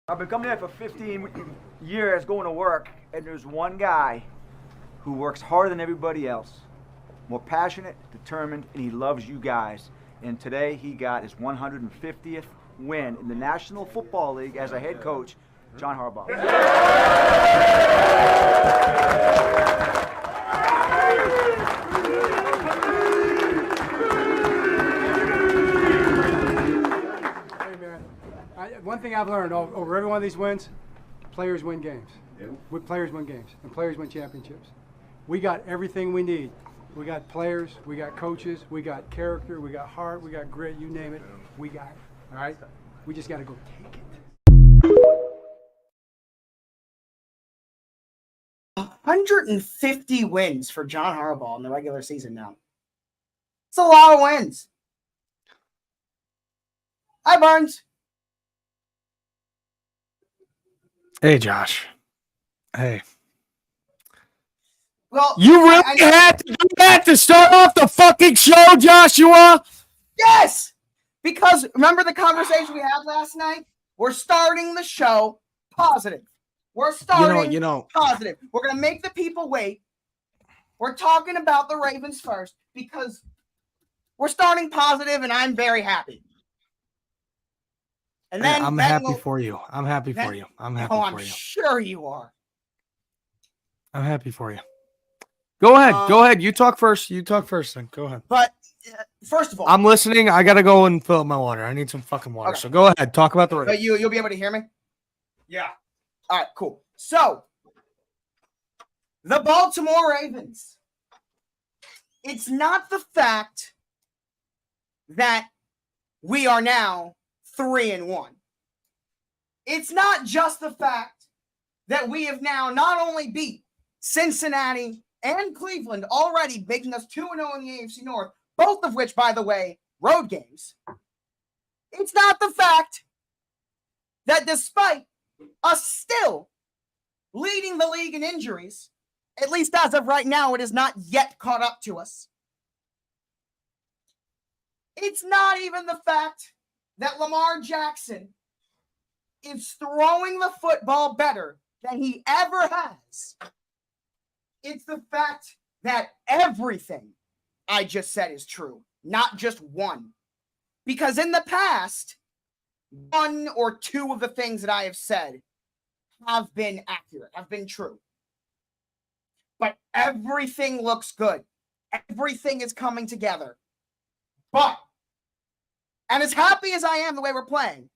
I've been coming here for 15 years going to work, and there's one guy who works harder than everybody else, more passionate, determined, and he loves you guys. And today he got his 150th win in the National Football League as a head coach, John Harbaugh. One thing I've learned over every one of these wins, players win games. Players win games, and players win championships. We got everything we need. We got players, we got coaches, we got character, we got heart, we got grit, you name it, we got it. All right? We just got to go take it. 150 wins for John Harbaugh in the regular season now. It's a lot of wins. Hi, Barnes. Hey, Josh. Hey. Well, you really had to do that to start off the fucking show, Joshua? Yes! Because remember the conversation we had last night? We're starting the show positive. We're starting positive. We're going to make the people wait. We're talking about the Ravens first because we're starting positive, and I'm very happy. And then I'm happy for you. I'm happy for you. I'm happy for you. I'm sure you are. I'm happy for you. Go ahead. Go ahead. You talk first. You talk first then. Go ahead. But first of all, I'm listening. I got to go and fill up my water. I need some fucking water. Okay. So go ahead. Talk about the Ravens. But you'll be able to hear me? Yeah. All right, cool. So, the Baltimore Ravens. It's not the fact that we are now 3-1. It's not just the fact that we have now not only beat Cincinnati and Cleveland already, making us 2-0 in the AFC North, both of which, by the way, road games. It's not the fact that despite us still leading the league in injuries, at least as of right now, it is not yet caught up to us. It's not even the fact that Lamar Jackson is throwing the football better than he ever has. It's the fact that everything I just said is true, not just one. Because in the past, one or two of the things that I have said have been accurate, have been true. But everything looks good. Everything is coming together. But, and as happy as I am the way we're playing,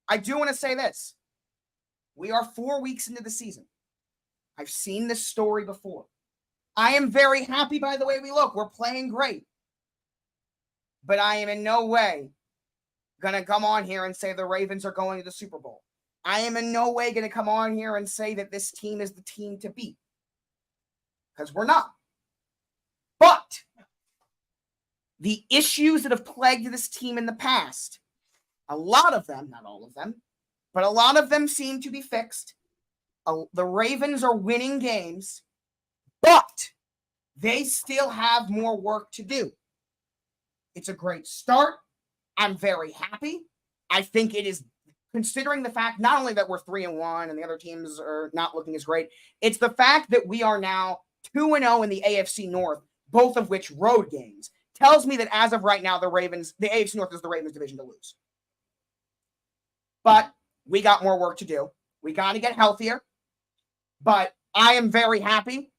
I do want to say this. We are 4 weeks into the season. I've seen this story before. I am very happy by the way we look. We're playing great. But I am in no way going to come on here and say the Ravens are going to the Super Bowl. I am in no way going to come on here and say that this team is the team to beat. Because we're not. But the issues that have plagued this team in the past, a lot of them, not all of them, but a lot of them seem to be fixed. The Ravens are winning games, but they still have more work to do. It's a great start. I'm very happy. I think it is, considering the fact not only that we're 3-1 and the other teams are not looking as great, it's the fact that we are now 2-0 in the AFC North, both of which road games, tells me that as of right now, the AFC North is the Ravens division to lose. But we got more work to do. We got to get healthier. But I am very happy.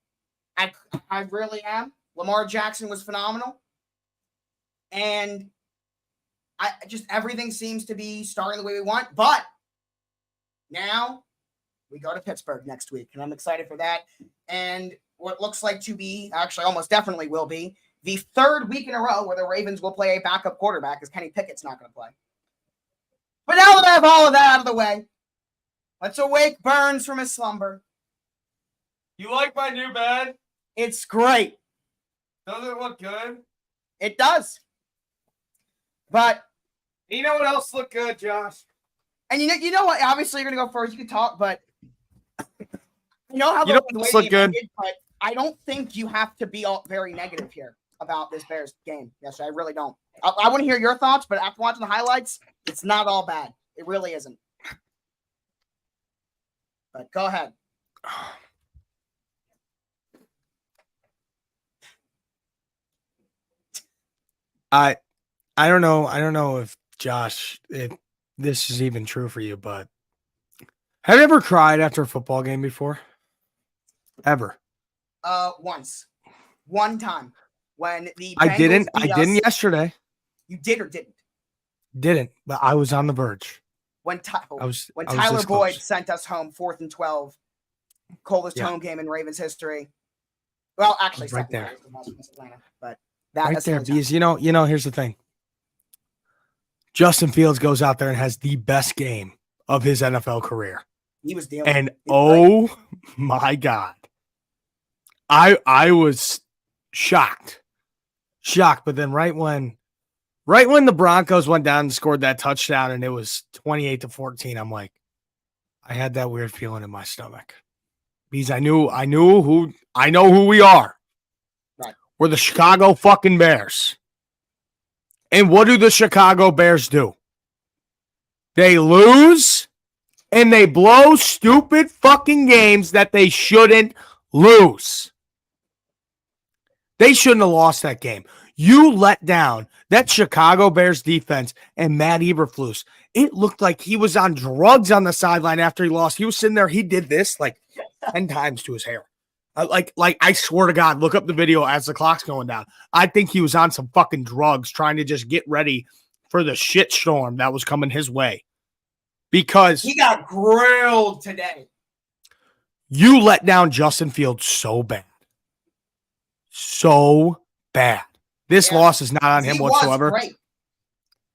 I really am. Lamar Jackson was phenomenal. And everything seems to be starting the way we want. But now we go to Pittsburgh next week, and I'm excited for that. And what looks like to be, actually almost definitely will be, the third week in a row where the Ravens will play a backup quarterback because Kenny Pickett's not going to play. But now that I have all of that out of the way, let's awake Burns from his slumber. You like my new bed? It's great. Does it look good? It does. But you know what else looked good, Josh? And you know what? Obviously, you're gonna go first. You can talk, but you know how the way look good. Ended, but I don't think you have to be all very negative here about this Bears game. Yes, I really don't. I want to hear your thoughts, but after watching the highlights, it's not all bad. It really isn't. But go ahead. I don't know. I don't know if Josh, if this is even true for you, but have you ever cried after a football game before? Ever? Once. One time. When the I Bengals didn't. I beat didn't us. yesterday. You did or didn't? Didn't, but I was on the verge. When I was Tyler this Boyd close. sent us home 4th and 12, coldest Yeah. home game in Ravens history. Well, actually, Right second there. coldest against Atlanta, but that Right has there, fully because you know, here's the thing. Justin Fields goes out there and has the best game of his NFL career. he was dealing. And He was great. oh my God. I was shocked. But then right when the Broncos went down and scored that touchdown and it was 28-14, I'm like, I had that weird feeling in my stomach. Because I know who we are. Right. We're the Chicago fucking Bears. And what do the Chicago Bears do? They lose and they blow stupid fucking games that they shouldn't lose. They shouldn't have lost that game. You let down that Chicago Bears defense and Matt Eberflus. It looked like he was on drugs on the sideline after he lost. He was sitting there. He did this like 10 times to his hair. Like I swear to God, look up the video as the clock's going down. I think he was on some fucking drugs trying to just get ready for the shit storm that was coming his way. Because He got grilled today. you let down Justin Fields so bad. So bad. This Yeah. loss is not on him He was whatsoever. great.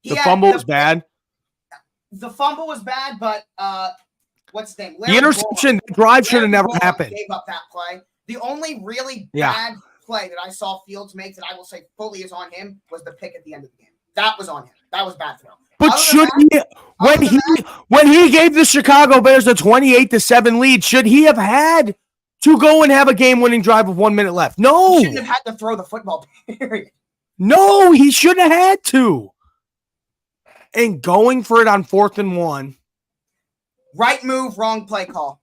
He The had fumble was bad. The fumble was bad, but what's his name? The interception, the drive should have never happened. Gave up that play. The only really Yeah. bad play that I saw Fields make that I will say fully is on him was the pick at the end of the game. That was on him. That was bad throw. But Other should than he, when he gave the Chicago Bears a 28-7 lead, should he have had to go and have a game-winning drive with 1 minute left? No. He shouldn't have had to throw the football, period. No, he shouldn't have had to. And going for it on 4th and 1, Right move, wrong play call.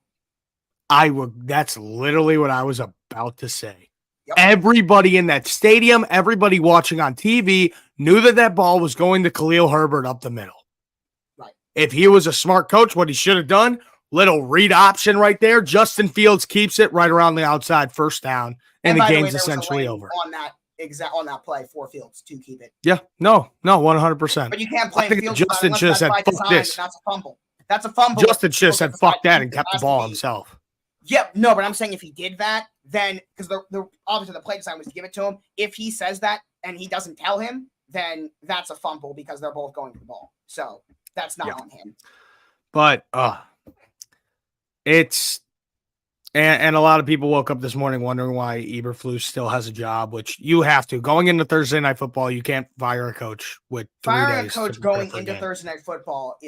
that's literally what I was about to say. Yep. Everybody in that stadium, everybody watching on TV knew that ball was going to Khalil Herbert up the middle. Right. If he was a smart coach, what he should have done, little read option right there. Justin Fields keeps it right around the outside, first down, and the by game's way, there was a essentially lane over. on that play for Fields to keep it. Yeah, no, 100%. But you can't play I think Fields Justin unless should have that's said, by "Fuck design, this." and that's a fumble. That's a fumble. Justin should have said, "Fuck that," and kept the ball himself. Yep, no, but I'm saying if he did that, then because the obviously the play design was to give it to him. If he says that and he doesn't tell him, then that's a fumble because they're both going to the ball. So that's not on him. But it's and a lot of people woke up this morning wondering why Eberflus still has a job, which you have to. Going into Thursday Night Football, you can't fire a coach with 3 Firing days. a coach to prepare going for a into game. Thursday Night Football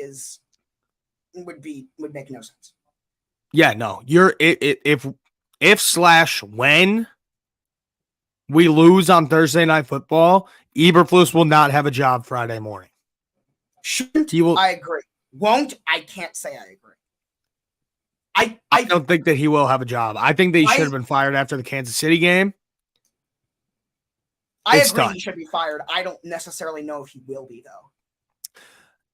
would make no sense. Yeah, no. When we lose on Thursday Night Football, Eberflus will not have a job Friday morning. Shouldn't He will. I agree? Won't I? Can't say I agree. I don't think that he will have a job. I think that he should have been fired after the Kansas City game. I It's agree done. he should be fired. I don't necessarily know if he will be though.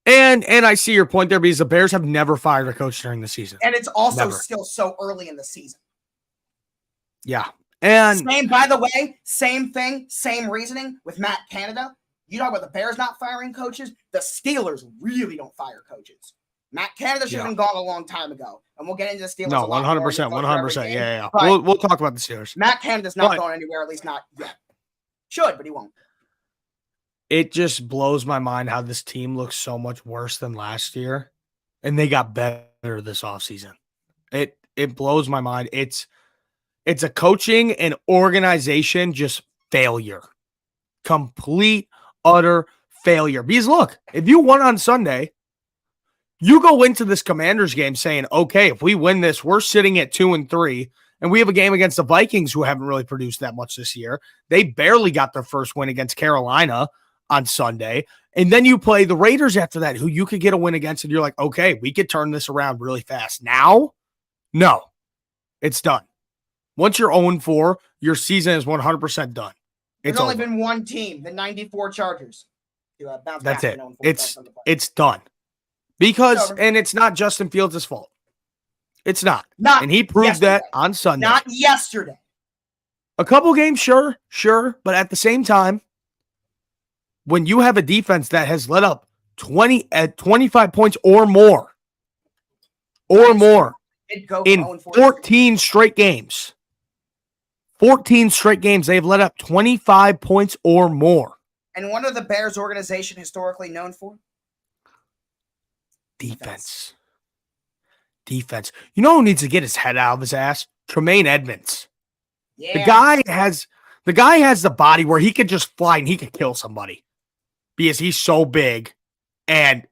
And I see your point there because the Bears have never fired a coach during the season. And it's also Never. still so early in the season. Yeah. And Same, by the way, same thing, same reasoning with Matt Canada. You talk about the Bears not firing coaches. The Steelers really don't fire coaches. Matt Canada should have been gone a long time ago. And we'll get into the Steelers. no, a lot more 100%, when we go through 100%. everything. Yeah. But We'll talk about the Steelers. Matt Canada's not But- going anywhere, at least not yet. Should, but he won't. It just blows my mind how this team looks so much worse than last year. And they got better this offseason. It blows my mind. It's a coaching and organization just failure. Complete, utter failure. Because look, if you won on Sunday, you go into this Commanders game saying, okay, if we win this, we're sitting at 2-3, and we have a game against the Vikings who haven't really produced that much this year. They barely got their first win against Carolina on Sunday. And then you play the Raiders after that, who you could get a win against, and you're like, okay, we could turn this around really fast. Now, No, it's done. Once you're 0-4, your season is 100% done. There's It's only over. been one team, the 94 Chargers. To bounce That's back it. to 0-4. It's done. Because, Over. and it's not Justin Fields' fault. It's not. Not And he proved yesterday. that on Sunday. Not yesterday. A couple games, sure. But at the same time, when you have a defense that has let up 25 points or more, It'd go in 0-4. 14 straight games, they've let up 25 points or more. And what are the Bears organization historically known for? Defense. You know who needs to get his head out of his ass? Tremaine Edmonds. Yeah. The guy has the body where he could just fly and he could kill somebody because he's so big, and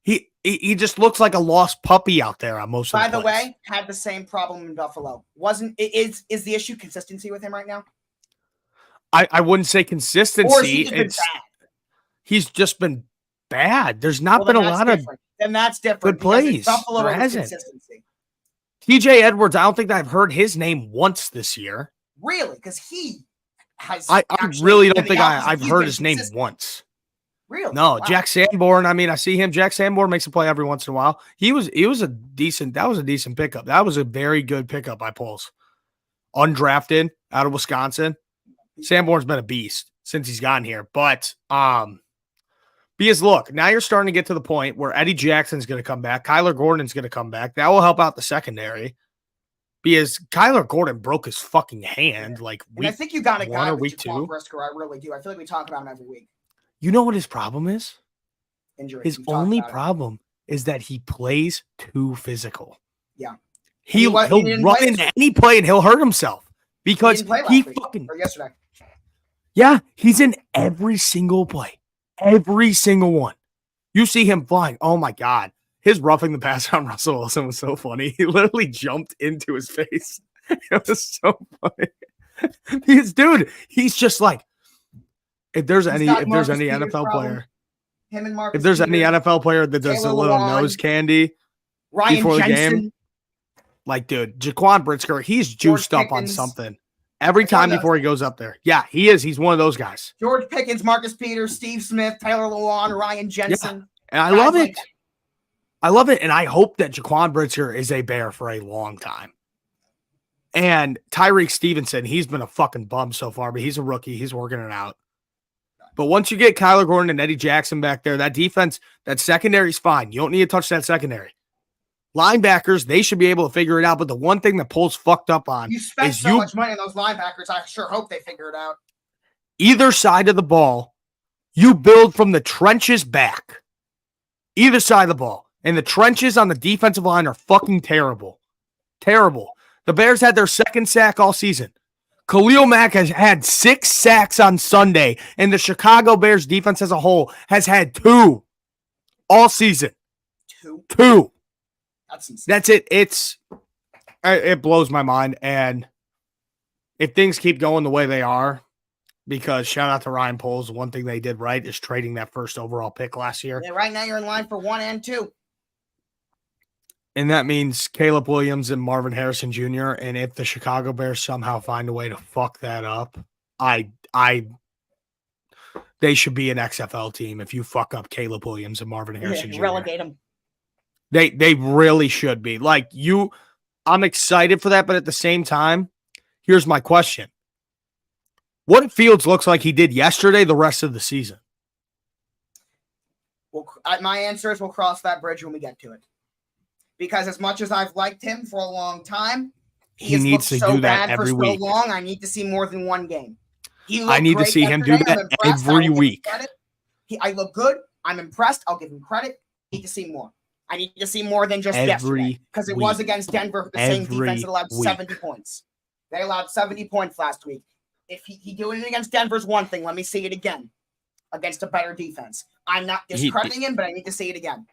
he just looks like a lost puppy out there on most of the By the plays. way, had the same problem in Buffalo. Is the issue consistency with him right now? I wouldn't say consistency. Or has he just been bad? He's just been bad. There's not Well, been a then lot that's of different. Then that's different. good plays. Buffalo There it was hasn't. consistency. TJ Edwards. I don't think I've heard his name once this year. Really? Because he has. I actually really don't been the think opposite. I've He's heard been his name consistent. once. Really? No, Wow. Jack Sanborn. I mean, I see him. Jack Sanborn makes a play every once in a while. That was a decent pickup. That was a very good pickup by Poles. Undrafted out of Wisconsin. Sanborn's been a beast since he's gotten here. But because look, now you're starting to get to the point where Eddie Jackson's going to come back. Kyler Gordon's going to come back. That will help out the secondary. Because Kyler Gordon broke his fucking hand like And I week think you got a one guy or with week Jaquan 2. Brisker. I really do. I feel like we talk about him every week. You know what his problem is? Injuries. His We've talked only about it. problem is that he plays too physical. Yeah. He'll didn't run play into this any play and he'll hurt himself because didn't play he last week, fucking or yesterday. yeah, he's in every single play, every single one. You see him flying. Oh my god, his roughing the passer on Russell Wilson was so funny. He literally jumped into his face. It was so funny. Because dude, he's just like if there's any Marcus Peters NFL problem. player. Him and Marcus If there's any Peters, NFL player that does Taylor a little Lewan, nose candy Ryan before the Jensen. game, like, dude, Jaquan Brisker, he's juiced up on Pickens. something every That's one time of before he goes up there. Yeah, he is. He's one of those guys. George Pickens, Marcus Peters, Steve Smith, Taylor Lewan, Ryan Jensen. And I Guys love like it. that. I love it. And I hope that Jaquan Brisker is a Bear for a long time. And Tyreek Stevenson, he's been a fucking bum so far, but he's a rookie. He's working it out. But once you get Kyler Gordon and Eddie Jackson back there, that defense, that secondary's fine. You don't need to touch that secondary. Linebackers, they should be able to figure it out. But the one thing that Poles fucked up on You spent is so much money on those linebackers. I sure hope they figure it out. either side of the ball, you build from the trenches back. Either side of the ball. And the trenches on the defensive line are fucking terrible. Terrible. The Bears had their second sack all season. Khalil Mack has had 6 sacks on Sunday, and the Chicago Bears defense as a whole has had 2 all season. 2. That's insane. That's it. It blows my mind. And if things keep going the way they are, because shout out to Ryan Poles, one thing they did right is trading that first overall pick last year. Yeah, right now you're in line for 1 and 2. And that means Caleb Williams and Marvin Harrison Jr. And if the Chicago Bears somehow find a way to fuck that up, they should be an XFL team if you fuck up Caleb Williams and Marvin Harrison Jr. Relegate them. They really should be. I'm excited for that, but at the same time, here's my question. What if Fields looks like he did yesterday the rest of the season? Well, my answer is we'll cross that bridge when we get to it. Because as much as I've liked him for a long time, He needs to do that every week. So long, I need to see more than one game. I need to see him do that every week. I look good. I'm impressed. I'll give him credit. I need to see more. I need to see more than just yesterday. Because it was against Denver, the same defense that allowed 70 points. They allowed 70 points last week. If he doing it against Denver's one thing, let me see it again. Against a better defense. I'm not discrediting him, but I need to see it again.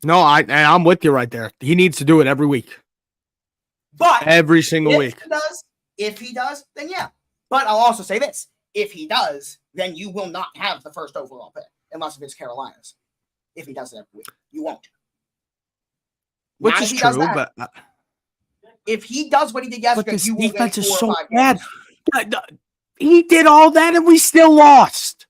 No, I'm with you right there. He needs to do it every week. But every single week. If he does, then yeah. But I'll also say this. If he does, then you will not have the first overall pick. Unless it's Carolina's. If he does it every week. You won't. Which is true, but If he does what he did But yesterday, this you will win defense is 4 so or 5 bad. games. He did all that and we still lost.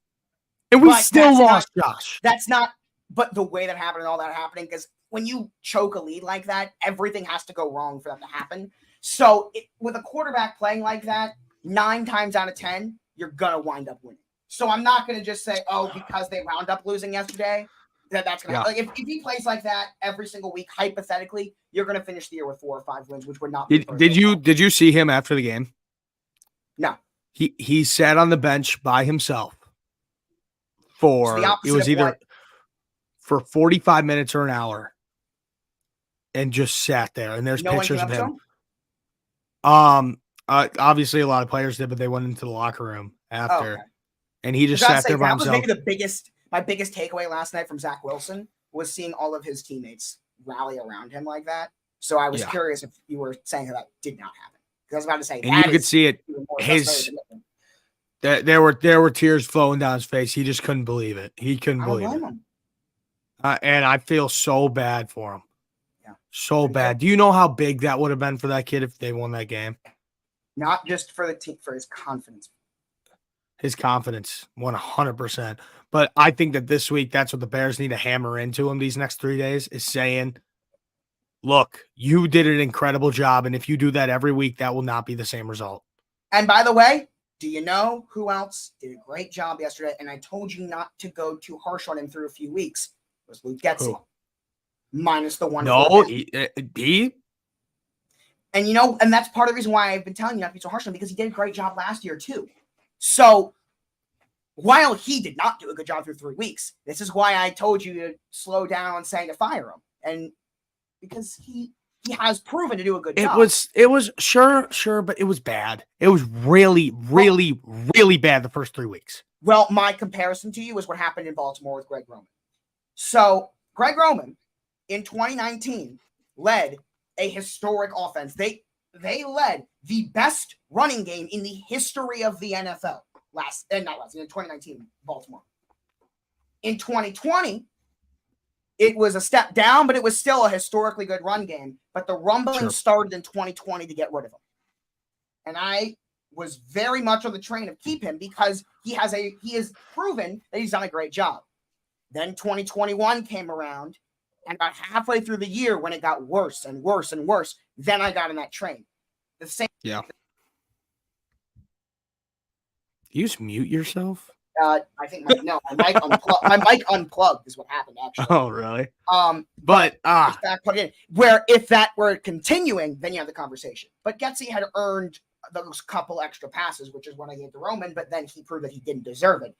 And we But still that's lost, Josh. That's not, but the way that happened and all that happening, because when you choke a lead like that, everything has to go wrong for that to happen. So with a quarterback playing like that, 9 times out of 10, you're going to wind up winning. So I'm not going to just say, oh, because they wound up losing yesterday, that's going to happen. Like if he plays like that every single week, hypothetically, you're going to finish the year with 4 or 5 wins, which would not be Did you see him after the game? No. He sat on the bench by himself for it was either for 45 minutes or an hour and just sat there. And there's pictures of him. Obviously a lot of players did, but they went into the locker room after. Okay. And he just sat there by himself. That was maybe my biggest takeaway last night from Zach Wilson was seeing all of his teammates rally around him like that. So I was curious if you were saying that did not happen. Because I was about to say and you could see it. There were tears flowing down his face. He just couldn't believe it. He couldn't believe it. And I feel so bad for him. Yeah. So bad. Do you know how big that would have been for that kid if they won that game? Not just for the team, for his confidence. His confidence, 100%. But I think that this week, that's what the Bears need to hammer into him these next 3 days, is saying, look, you did an incredible job, and if you do that every week, that will not be the same result. And by the way, do you know who else did a great job yesterday? And I told you not to go too harsh on him through a few weeks. It was Luke Getsy. Minus the 1. No, he and and that's part of the reason why I've been telling you not to be so harsh on him, because he did a great job last year too. So while he did not do a good job through 3 weeks, this is why I told you to slow down on saying to fire him. And because he has proven to do a good job. It was sure, but it was bad. It was really, really, really bad the first 3 weeks. Well, my comparison to you is what happened in Baltimore with Greg Roman. So Greg Roman in 2019 led a historic offense. They led the best running game in the history of the NFL in 2019 Baltimore. In 2020, it was a step down, but it was still a historically good run game. But the rumbling started in 2020 to get rid of him. And I was very much on the train of keep him because he has proven that he's done a great job. Then 2021 came around, and about halfway through the year when it got worse and worse and worse, then I got in that train. The same. Yeah. You just mute yourself? I think my mic unplugged is what happened actually. Oh, really? But put in where if that were continuing, then you have the conversation. But Getsy had earned those couple extra passes, which is what I gave to Roman, but then he proved that he didn't deserve it.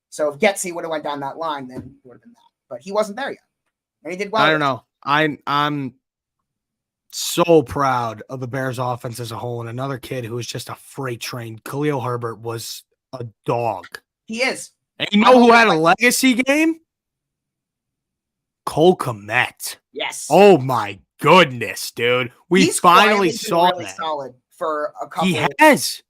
So if Getsy would have went down that line, then it would have been that. But he wasn't there yet. And he did well. I don't know. I'm so proud of the Bears offense as a whole. And another kid who was just a freight train, Khalil Herbert, was a dog. He is. And you know who had a legacy game? Cole Kmet. Yes. Oh my goodness, dude. He's finally saw really that. Solid for a couple. He has.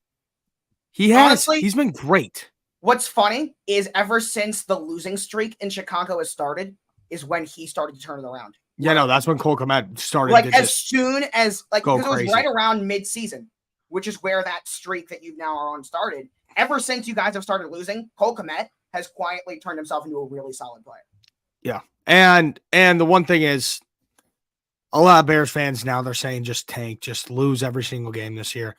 Honestly, he's been great. What's funny is ever since the losing streak in Chicago has started is when he started to turn it around. Yeah, no, that's when Cole Kmet started. Like as soon as because it was crazy. right around mid-season, which is where that streak that you now are on started. Ever since you guys have started losing, Cole Kmet has quietly turned himself into a really solid player. Yeah. And the one thing is, a lot of Bears fans now, they're saying just tank, just lose every single game this year.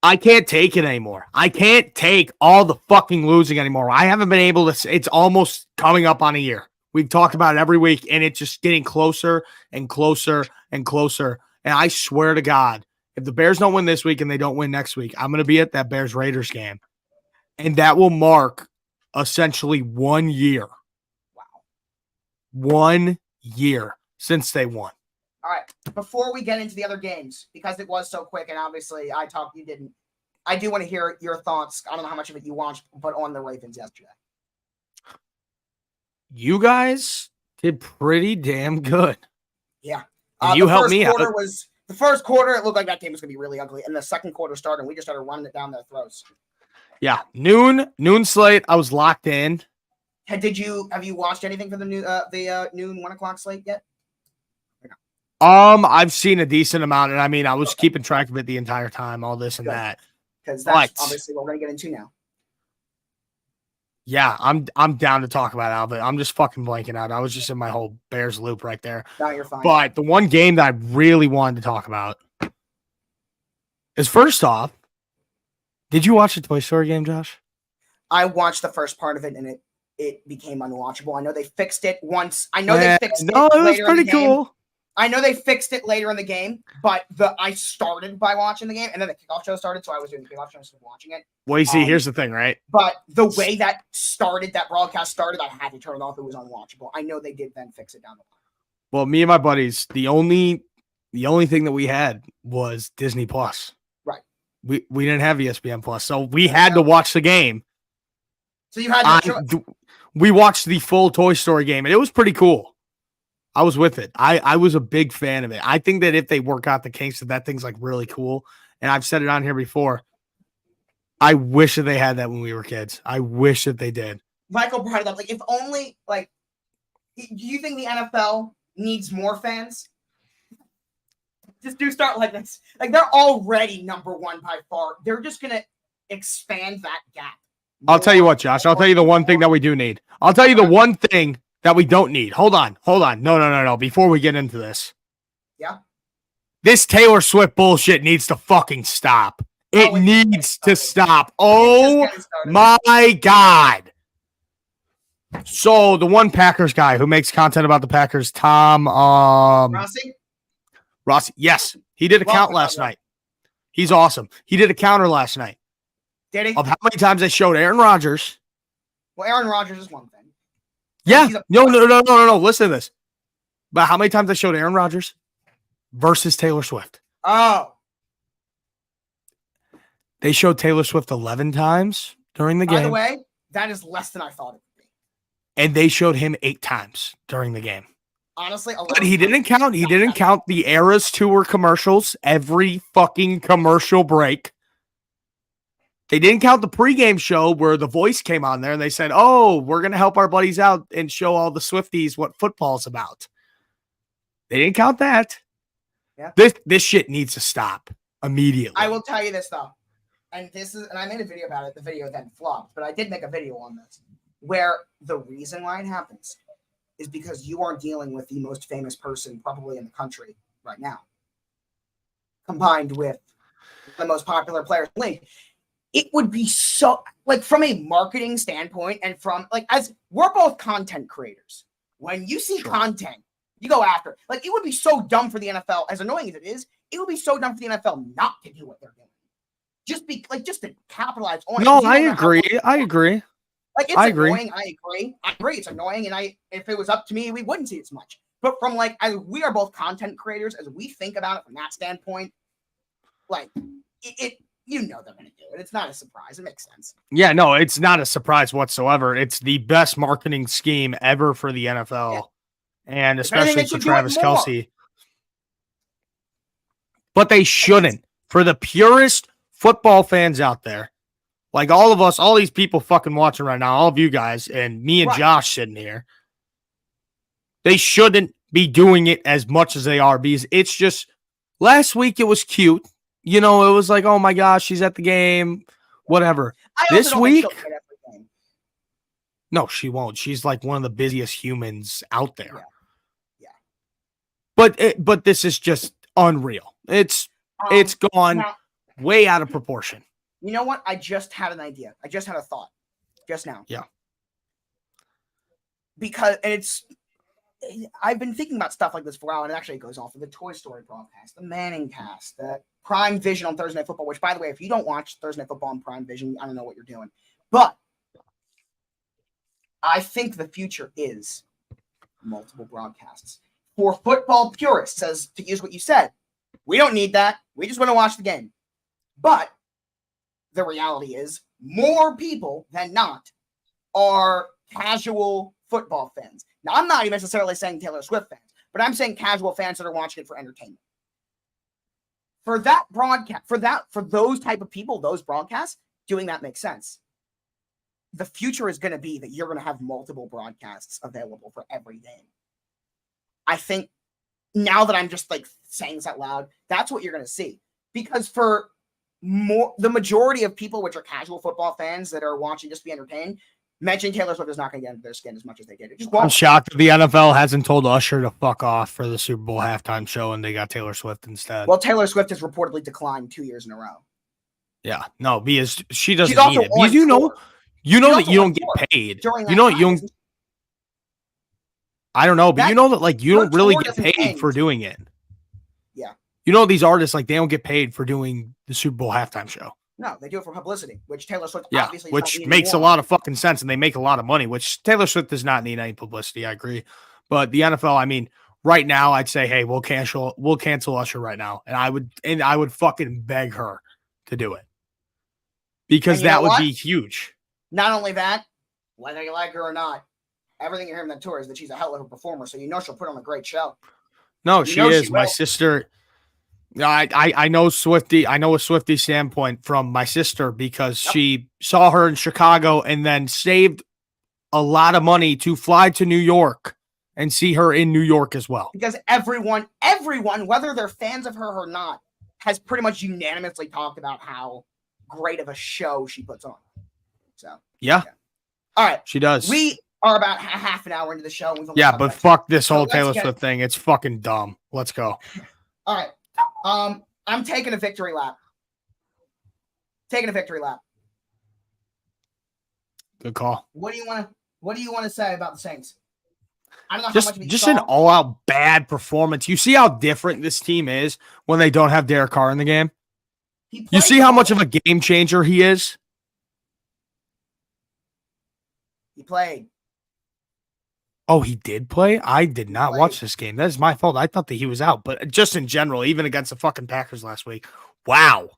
I can't take it anymore. I can't take all the fucking losing anymore. I haven't been able to. It's almost coming up on a year. We've talked about it every week, and it's just getting closer and closer and closer. And I swear to God, if the Bears don't win this week and they don't win next week, I'm going to be at that Bears-Raiders game. And that will mark essentially 1 year. Wow. 1 year since they won. All right. Before we get into the other games, because it was so quick, and obviously I talked, you didn't. I do want to hear your thoughts. I don't know how much of it you watched, but on the Ravens yesterday. You guys did pretty damn good. Yeah. You helped me out. The first quarter, it looked like that game was going to be really ugly. And the second quarter started, and we just started running it down their throats. Yeah. Noon slate. I was locked in. Have you watched anything for the noon 1 o'clock slate yet? I've seen a decent amount, and I mean, I was keeping track of it the entire time, all this and Good. that. Because that's But- obviously what we're gonna get into now. Yeah, I'm down to talk about it, but I'm just fucking blanking out. I was just in my whole Bears loop right there. No, you're fine. But the one game that I really wanted to talk about is, first off, did you watch the Toy Story game, Josh? I watched the first part of it and it became unwatchable. I know they fixed it once. I know they fixed it. No, it was later in the pretty game. cool. I know they fixed it later in the game, but I started by watching the game and then the kickoff show started, so I was doing the kickoff show instead of watching it. Well, you see, here's the thing, right? But the way that broadcast started, I had to turn it off. It was unwatchable. I know they did then fix it down the line. Well, me and my buddies, the only thing that we had was Disney Plus. Right. We didn't have ESPN Plus, so we had to watch the game. So you had no choice. We watched the full Toy Story game, and it was pretty cool. I was with it. I was a big fan of it. I think that if they work out the kinks, that thing's like really cool. And I've said it on here before. I wish that they had that when we were kids. I wish that they did. Michael brought it up. Like, if only, like, do you think the NFL needs more fans? Just do start like this. Like, they're already number one by far. They're just going to expand that gap. I'll tell you what, Josh. I'll tell you the one thing that we do need. I'll tell you the one thing that we don't need. Hold on. No. Before we get into this. Yeah. This Taylor Swift bullshit needs to fucking stop. It needs to stop. Oh my God. So the one Packers guy who makes content about the Packers, Tom Rossi. Yes. He did a count last night. He's awesome. He did a counter last night. Did he? Of how many times they showed Aaron Rodgers. Well, Aaron Rodgers is one thing. Yeah. No. Listen to this. But how many times they showed Aaron Rodgers versus Taylor Swift? Oh. They showed Taylor Swift 11 times during the game. By the way, that is less than I thought it would be. And they showed him 8 times during the game. Honestly, but he didn't count. He didn't count the Eras Tour commercials every fucking commercial break. They didn't count the pregame show where the voice came on there and they said, "Oh, we're going to help our buddies out and show all the Swifties what football's about." They didn't count that. Yeah. This shit needs to stop immediately. I will tell you this though. And I made a video about it. The video then flopped, but I did make a video on this where the reason why it happens is because you are dealing with the most famous person probably in the country right now, combined with the most popular player in the league. It would be so, like, from a marketing standpoint and from, like, as we're both content creators, when you see content, you go after. Like, it would be so dumb for the NFL, as annoying as it is, it would be so dumb for the NFL not to do what they're doing. Just to capitalize on it. No, I agree. Like, it's annoying. I agree. It's annoying. And if it was up to me, we wouldn't see it as much. But from, like, as we are both content creators, as we think about it from that standpoint, like, you know they're going to do it. It's not a surprise. It makes sense. Yeah, no, it's not a surprise whatsoever. It's the best marketing scheme ever for the NFL. Yeah. And especially for Travis Kelce. But they shouldn't. For the purest football fans out there, like all of us, all these people fucking watching right now, all of you guys, and me and Josh sitting here, they shouldn't be doing it as much as they are, because it's just, last week it was cute. You know, it was like, oh my gosh, she's at the game, whatever. This week, no, she won't. She's like one of the busiest humans out there. Yeah. But this is just unreal. It's gone way out of proportion. You know what? I just had an idea. I just had a thought just now. Yeah. Because I've been thinking about stuff like this for a while, and it actually goes off of the Toy Story broadcast, the Manning cast, the Prime Vision on Thursday Night Football, which, by the way, if you don't watch Thursday Night Football on Prime Vision, I don't know what you're doing. But I think the future is multiple broadcasts. For football purists, as to use what you said, we don't need that. We just want to watch the game. But the reality is more people than not are casual football fans. Now, I'm not even necessarily saying Taylor Swift fans, but I'm saying casual fans that are watching it for entertainment. For that broadcast, for those type of people, those broadcasts, doing that makes sense. The future is going to be that you're going to have multiple broadcasts available for every game. I think now that I'm just like saying this out loud, that's what you're going to see. Because for the majority of people, which are casual football fans that are watching just to be entertained, mentioning Taylor Swift is not going to get into their skin as much as they did. It just won't. I'm shocked that the NFL hasn't told Usher to fuck off for the Super Bowl halftime show and they got Taylor Swift instead. Well, Taylor Swift has reportedly declined 2 years in a row. Yeah, no, because she doesn't She's also need it. Because you know that you don't get paid. You know you don't. I don't know, but you know that like you don't really get paid for doing it. Yeah. You know these artists like they don't get paid for doing the Super Bowl halftime show. No, they do it for publicity, which Taylor Swift obviously which makes a lot of fucking sense, and they make a lot of money. Which Taylor Swift does not need any publicity. I agree, but the NFL, I mean, right now, I'd say, hey, we'll cancel Usher right now, and I would fucking beg her to do it because that would be huge. Not only that, whether you like her or not, everything you hear from that tour is that she's a hell of a performer, so you know she'll put on a great show. No, she is. My sister. I know Swifty. I know a Swifty standpoint from my sister because she saw her in Chicago and then saved a lot of money to fly to New York and see her in New York as well. Because everyone, whether they're fans of her or not, has pretty much unanimously talked about how great of a show she puts on. So yeah. All right, she does. We are about half an hour into the show. Yeah, but fuck this whole Taylor Swift thing. It's fucking dumb. Let's go. All right. I'm taking a victory lap. Good call. What do you want to say about the Saints? I don't know how much just an all-out bad performance. You see how different this team is when they don't have Derek Carr in the game? You see how much of a game changer he is? He played. Oh, he did play? I did not watch this game. That is my fault. I thought that he was out. But just in general, even against the fucking Packers last week. Wow.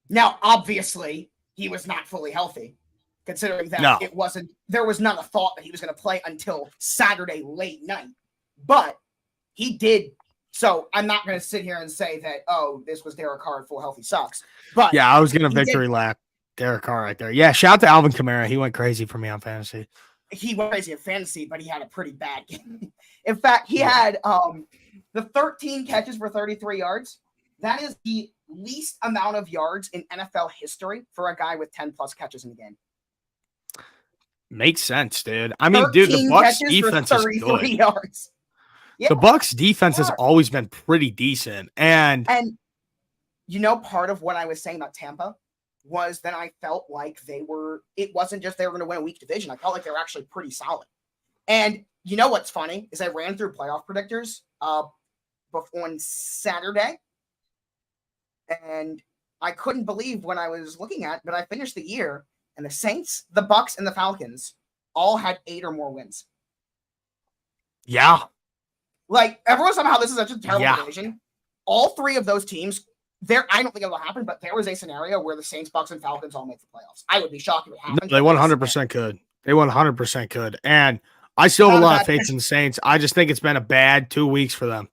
Now, obviously, he was not fully healthy, considering that there was not a thought that he was going to play until Saturday late night. But he did. So I'm not going to sit here and say that, oh, this was Derek Carr at full health. He sucks. But yeah, I was going to victory lap Derek Carr right there. Yeah, shout out to Alvin Kamara. He went crazy for me on fantasy. He went crazy in fantasy, but he had a pretty bad game. In fact, he had the 13 catches for 33 yards. That is the least amount of yards in NFL history for a guy with 10 plus catches in a game. Makes sense, dude. I mean, dude, the Bucs defense is good. Yards. Yeah. The Bucs defense has always been pretty decent. And you know, part of what I was saying about Tampa was that I felt like it wasn't just they were going to win a weak division. I felt like they were actually pretty solid. And you know what's funny is I ran through playoff predictors on Saturday, and I couldn't believe when I was looking at, but I finished the year, and the Saints, the Bucs, and the Falcons all had 8 or more wins. Yeah. Like, everyone somehow, this is such a terrible division. All 3 of those teams, I don't think it will happen, but there was a scenario where the Saints, Bucs, and Falcons all make the playoffs. I would be shocked if it happened. No, they 100% could. They 100% could. And I still have a lot of faith in the Saints. I just think it's been a bad 2 weeks for them.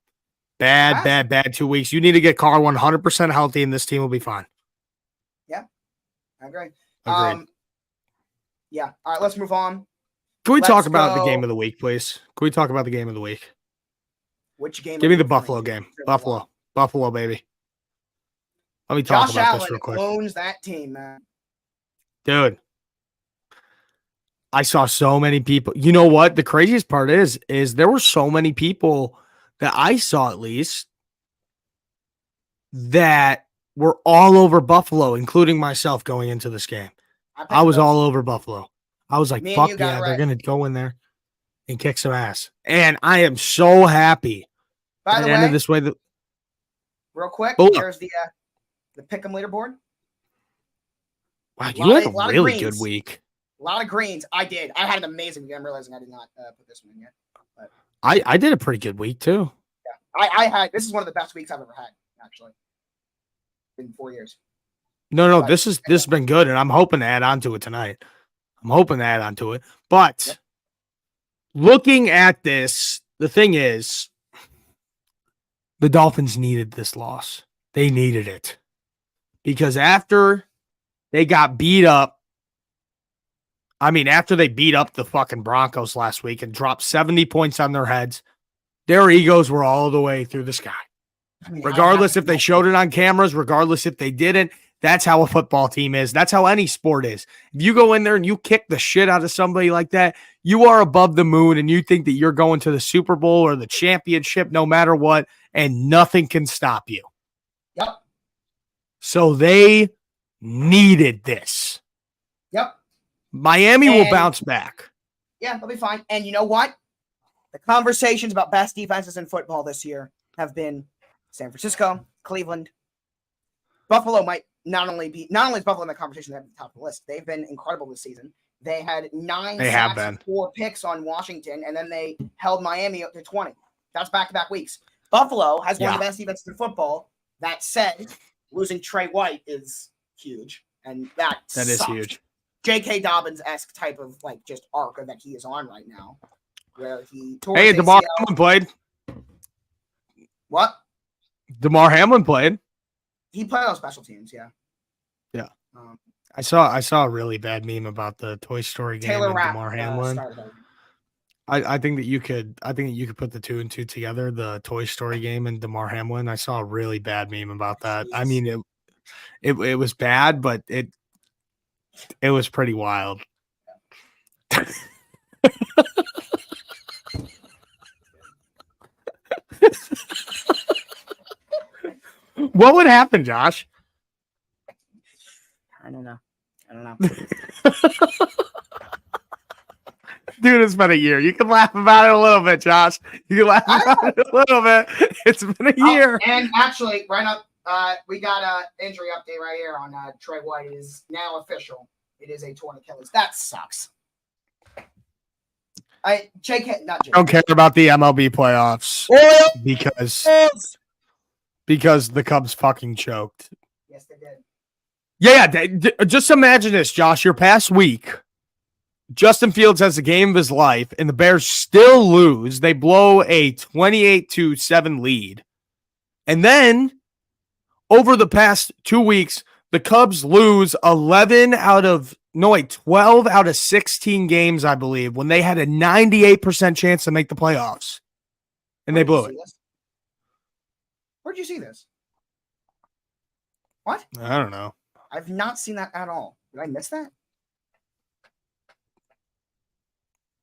Bad 2 weeks. You need to get Carr 100% healthy, and this team will be fine. Yeah, I agree. Agreed. Yeah. All right, let's move on. Can we talk about the game of the week, please? Can we talk about the game of the week? Which game? Give me the Buffalo game. Buffalo, baby. Let me talk about this real quick. Josh Allen owns that team, man. Dude, I saw so many people. You know what? The craziest part is there were so many people that I saw, at least, that were all over Buffalo, including myself going into this game. I was all over Buffalo. I was like, fuck yeah, they're going to go in there and kick some ass. And I am so happy. By the way, ended this way. Real quick, here's the pick'em leaderboard. Wow, you had a really good week. A lot of greens. I did. I had an amazing week. I'm realizing I did not put this one in yet. But I did a pretty good week too. Yeah, this is one of the best weeks I've ever had, actually, in 4 years. No, this has been good, and I'm hoping to add on to it tonight. But looking at this, the thing is, the Dolphins needed this loss. They needed it. Because after they got beat up I mean, after they beat up the fucking Broncos last week and dropped 70 points on their heads, their egos were all the way through the sky. I mean, Regardless if they showed it on cameras, regardless if they didn't, that's how a football team is. That's how any sport is. If you go in there and you kick the shit out of somebody like that, you are above the moon and you think that you're going to the Super Bowl or the championship no matter what, and nothing can stop you. Yep. So they needed this. Yep. Miami will bounce back. Yeah, they'll be fine. And you know what? The conversations about best defenses in football this year have been San Francisco, Cleveland. Buffalo might not only is Buffalo in the conversation at the top of the list. They've been incredible this season. They had 9 sacks and 4 picks on Washington, and then they held Miami up to 20. That's back-to-back weeks. Buffalo has one of the best defenses in football. That said, losing Trey White is huge, and that is huge. J.K. Dobbins-esque type of like just arc that he is on right now, where he tore Hey, his DeMar ACL. Hamlin played. What? DeMar Hamlin played. He played on special teams, yeah. Yeah. I saw a really bad meme about the Toy Story game Taylor and Rapp, DeMar Hamlin. started. I think that you could put the 2 and 2 together, the Toy Story game and DeMar Hamlin. I saw a really bad meme about that. I mean it was bad, but it was pretty wild. What would happen, Josh? I don't know. Dude, it's been a year. You can laugh about it a little bit, Josh. You can laugh about it a little bit. It's been a year. And actually, right up, we got an injury update right here on Trey White. It is now official. It is a torn Achilles. That sucks. JK, not JK. I don't care about the MLB playoffs because the Cubs fucking choked. Yes, they did. Yeah. Just imagine this, Josh. Your past week, Justin Fields has the game of his life, and the Bears still lose. They blow a 28-7 lead. And then, over the past 2 weeks, the Cubs lose 12 out of 16 games, I believe, when they had a 98% chance to make the playoffs. And they blew it. Where'd you see this? What? I don't know. I've not seen that at all. Did I miss that?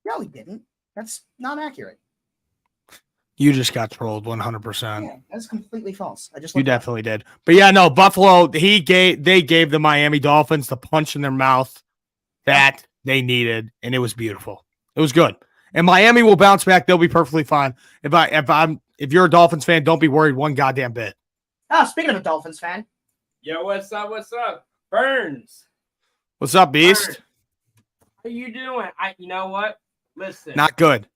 No, he didn't. That's not accurate. You just got trolled 100%. Yeah, that's completely false. You definitely did. But yeah, no, Buffalo, they gave the Miami Dolphins the punch in their mouth that they needed, and it was beautiful. It was good. And Miami will bounce back. They'll be perfectly fine. If you're a Dolphins fan, don't be worried one goddamn bit. Speaking of a Dolphins fan. Yo, what's up? Burns. What's up, Beast? Burns. How you doing? You know what? Listen. Not good.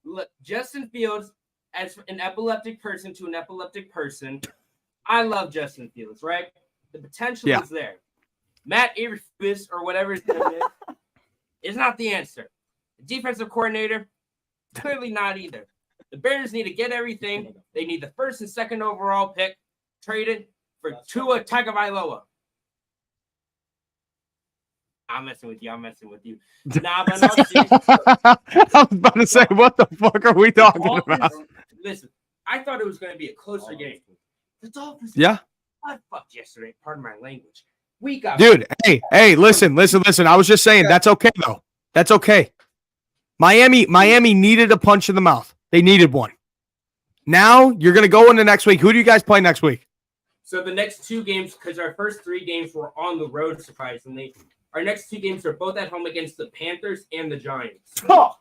Look, Justin Fields, as an epileptic person to an epileptic person, I love Justin Fields, right? The potential is there. Matt Eberflus, or whatever his name is not the answer. The defensive coordinator, clearly not either. The Bears need to get everything. They need the first and second overall pick traded for Tua Tagovailoa. I'm messing with you. Nah, but no, I was about to say, what the fuck are we talking about? Listen, I thought it was going to be a closer game. The Dolphins. Yeah. I fucked yesterday. Pardon my language. We got. Dude, hey, listen. I was just saying that's okay though. That's okay. Miami needed a punch in the mouth. They needed one. Now you're gonna go into next week. Who do you guys play next week? So the next 2 games, because our first 3 games were on the road, surprisingly. Our next 2 games are both at home against the Panthers and the Giants. Oh.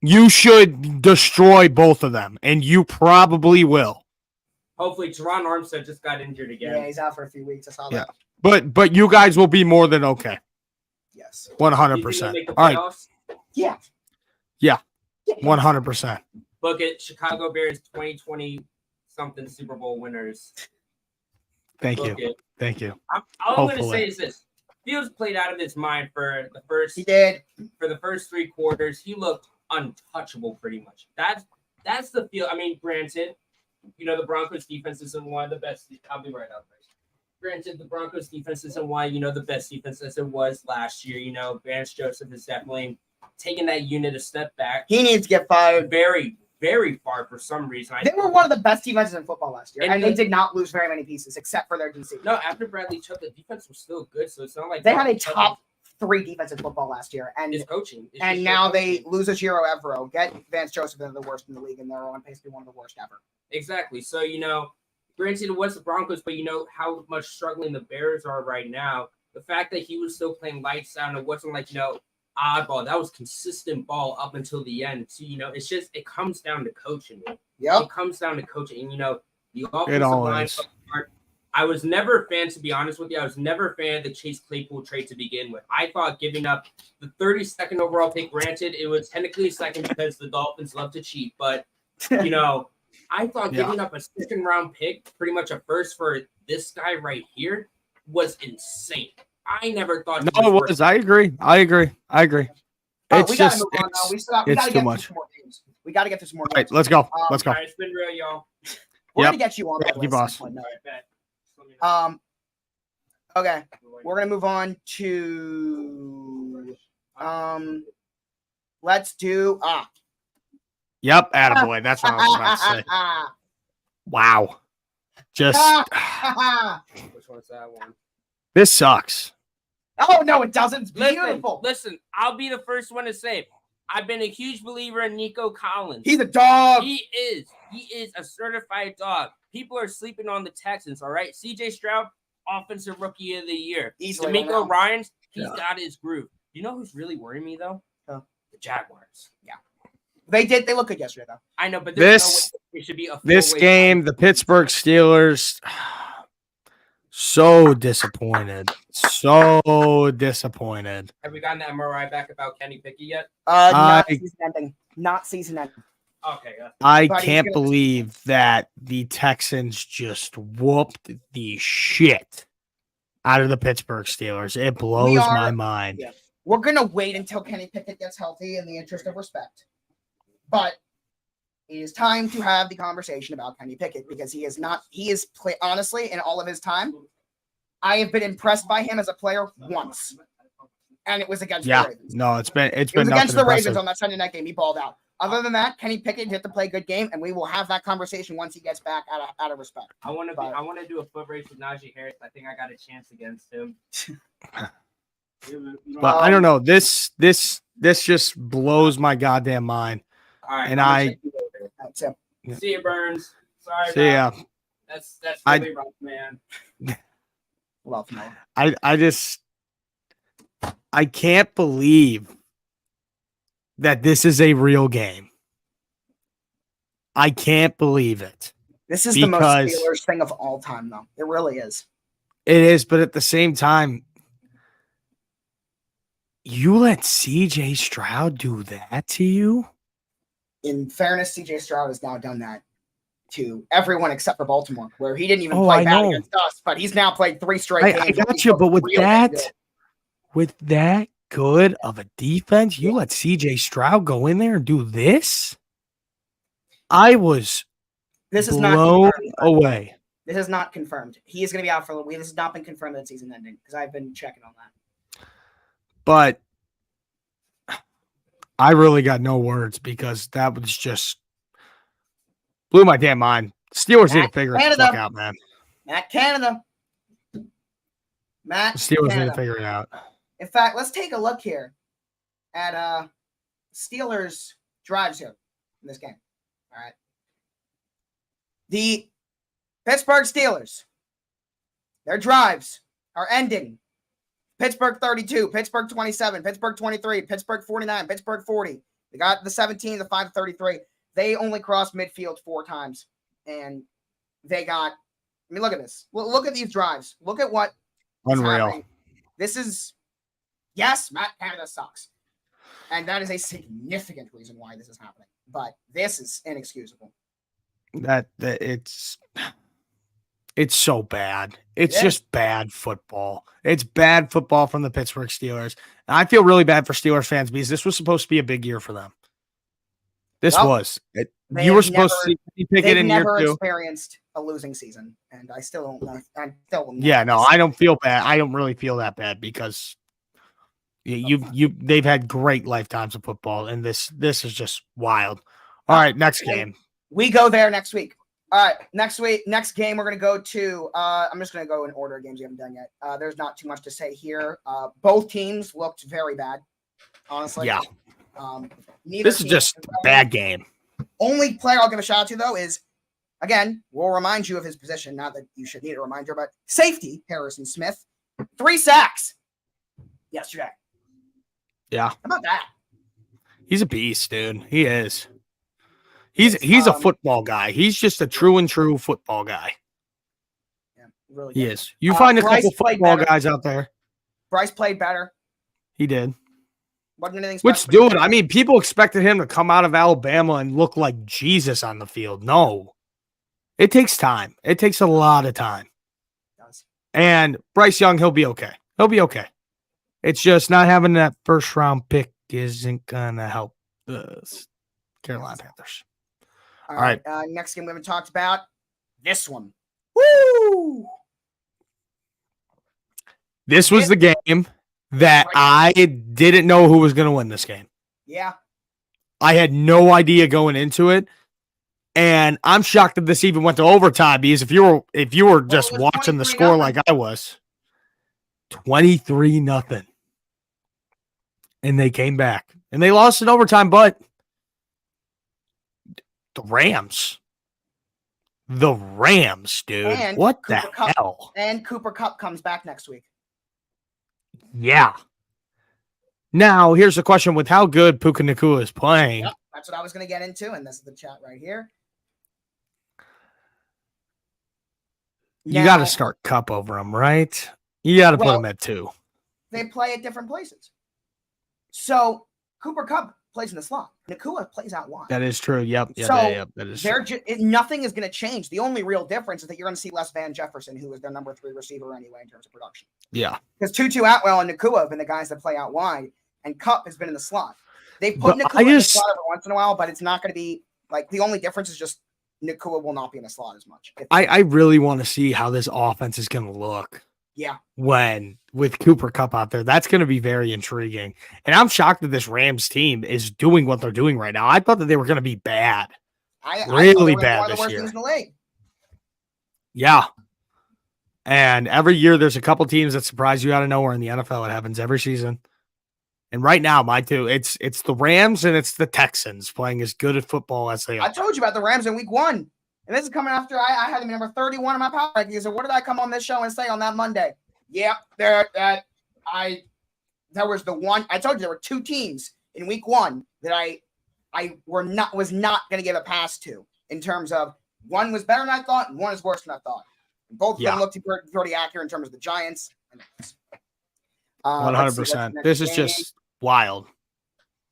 You should destroy both of them, and you probably will. Hopefully, Teron Armstead just got injured again. Yeah, he's out for a few weeks. I saw that. But you guys will be more than okay. Yes. 100%. All right. Yeah. Yeah. 100%. Look at Chicago Bears 2020 something Super Bowl winners. Thank you. All I'm going to say is this. Fields played out of his mind for the first. He did. For the first 3 quarters, he looked untouchable pretty much. That's the feel. I mean, granted, the Broncos defense isn't one of the best. I'll be right out there. granted, the Broncos defense isn't why, the best defense as it was last year. Vance Joseph is definitely taking that unit a step back. He needs to get fired. Very, very far for some reason. They were one of the best defenses in football last year, and they did not lose very many pieces except for their DC. No, after Bradley took, the defense was still good, so it's not like they had a top 3 defense in football last year, and his coaching. And now they lose a Giro Evero, get Vance Joseph, they're the worst in the league, and they're on pace to be one of the worst ever. Exactly. So granted, it was the Broncos, but how much struggling the Bears are right now. The fact that he was still playing lights out, and it wasn't like oddball. That was consistent ball up until the end. So it's just it comes down to coaching. Yep. It comes down to coaching. And the offensive line. I was never a fan, to be honest with you. I was never a fan of the Chase Claypool trade to begin with. I thought giving up the 32nd overall pick, granted, it was technically a second because the Dolphins love to cheat, but I thought giving up a second round pick, pretty much a first for this guy right here, was insane. I never thought. No, it was. I agree. It's we just gotta move on now. We gotta too get much. Some more games. We gotta get to some more All right, games. let's go. Let's go. All right, it's been real, y'all. We're gonna get you on. Thank you, boss. All right, bet. Okay. We're gonna move on to let's do Yep, attaboy. That's what I was about to say. Wow. Just Which one's that one? this sucks. Oh no, it doesn't. It's beautiful. Listen, I'll be the first one to say I've been a huge believer in Nico Collins. He's a dog. He is a certified dog. People are sleeping on the Texans, all right? CJ Stroud, offensive rookie of the year. D'Amico Ryans, he's got his groove. You know who's really worrying me though? Huh. The Jaguars. Yeah. They look good yesterday though. I know, but This should be a game, the Pittsburgh Steelers, so disappointed. So disappointed. Have we gotten the MRI back about Kenny Pickett yet? Not season ending. Not season ending. Okay. I can't believe that the Texans just whooped the shit out of the Pittsburgh Steelers. It blows my mind. Yeah. We're going to wait until Kenny Pickett gets healthy in the interest of respect. But it is time to have the conversation about Kenny Pickett because he is honestly, in all of his time, I have been impressed by him as a player once. And it was against the Ravens. No, it was against the Ravens on that Sunday night game. He balled out. Other than that, Kenny Pickett did to play a good game, and we will have that conversation once he gets back out of respect. I want to do a foot race with Najee Harris. I think I got a chance against him. But I don't know. This just blows my goddamn mind. All right, and see you, Burns. Sorry. See ya. That's really rough, man. Love no. I can't believe that this is a real game. I can't believe it. This is the most Steelers thing of all time, though. It really is. It is, but at the same time, you let CJ Stroud do that to you? In fairness, CJ Stroud has now done that to everyone except for Baltimore, where he didn't even play bad against us, but he's now played 3 straight games. I got you, but with that good of a defense, you let CJ Stroud go in there and do this? I was blown away. This is not confirmed. He is going to be out for a little. This has not been confirmed that season ending because I've been checking on that. But I really got no words because that was just blew my damn mind. Steelers need to figure it out, man. Matt Canada. Steelers need to figure it out. In fact, let's take a look here at Steelers drives here in this game. All right. The Pittsburgh Steelers, their drives are ending. Pittsburgh 32, Pittsburgh 27, Pittsburgh 23, Pittsburgh 49, Pittsburgh 40. They got the 17, the 5-33. They only crossed midfield 4 times. And they got, I mean, look at this. Look at these drives. Look at what unreal. This is, yes, Matt Canada sucks. And that is a significant reason why this is happening. But this is inexcusable. That it's so bad. It's just bad football. It's bad football from the Pittsburgh Steelers. And I feel really bad for Steelers fans because this was supposed to be a big year for them. You were supposed to see Pickett in year 2. a losing season, and I still don't know. I still will Yeah, no, I don't feel bad. I don't really feel that bad because they've had great lifetimes of football, and this is just wild. All right, next game. We go there next week. All right, next game we're gonna go to. I'm just gonna go in order of games we haven't done yet. There's not too much to say here. Both teams looked very bad, honestly. Yeah. This is just a bad game. Only player I'll give a shout out to though is, again, we'll remind you of his position. Not that you should need a reminder, but safety Harrison Smith, 3 sacks yesterday. Yeah. How about that? He's a beast, dude. He is. He's a football guy. He's just a true and true football guy. Yeah, really. He is. You find a Bryce couple football guys out there. Bryce played better. He did. Wasn't anything Which, special, dude, I mean, people expected him to come out of Alabama and look like Jesus on the field. No. It takes time. It takes a lot of time. It does. And Bryce Young, he'll be okay. He'll be okay. It's just not having that first round pick isn't going to help the Carolina Panthers. All right. Next game we haven't talked about. This one. Woo! This was the game that I didn't know who was going to win this game. Yeah. I had no idea going into it. And I'm shocked that this even went to overtime because if you were just watching the score like I was, 23-0. And they came back. And they lost in overtime, but the Rams, dude. And what Cooper the Kupp, hell? And Cooper Kupp comes back next week. Yeah. Now, here's the question with how good Puka Nacua is playing. Yep, that's what I was going to get into, and this is the chat right here. You got to start Kupp over him, right? You got to put him at 2. They play at different places. So, Cooper Kupp plays in the slot. Nacua plays out wide. That is true. Yep. So that is true. Nothing is going to change. The only real difference is that you're going to see less Van Jefferson, who is their number 3 receiver anyway in terms of production. Yeah. Because Tutu Atwell and Nacua have been the guys that play out wide, and Kupp has been in the slot. They put Nacua in the slot every once in a while, but it's not going to be like the only difference is just Nacua will not be in the slot as much. I really want to see how this offense is going to look. Yeah. With Cooper Kupp out there, that's going to be very intriguing. And I'm shocked that this Rams team is doing what they're doing right now. I thought that they were going to be bad. Really bad this year. Yeah. And every year there's a couple teams that surprise you out of nowhere in the NFL. It happens every season. And right now, my two, it's the Rams and it's the Texans playing as good at football as they are. I told you about the Rams in week 1. And this is coming after I had them number 31 in my power rankings. So what did I come on this show and say on that Monday? Yep, there was the one. I told you there were 2 teams in week 1 that I was not going to give a pass to in terms of one was better than I thought and one is worse than I thought. Both of them looked pretty accurate in terms of the Giants. 100%. This is just wild.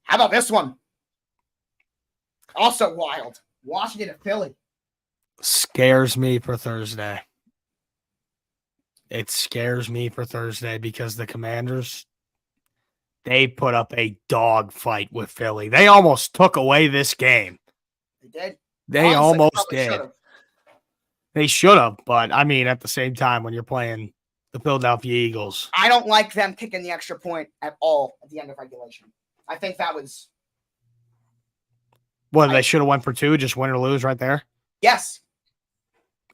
How about this one? Also wild. Washington and Philly. Scares me for Thursday. It scares me for Thursday because the Commanders, they put up a dog fight with Philly. They almost took away this game. They did. They almost did. They should have, but I mean, at the same time, when you're playing the Philadelphia Eagles, I don't like them kicking the extra point at all at the end of regulation. I think that was. They should have went for 2, just win or lose right there. Yes.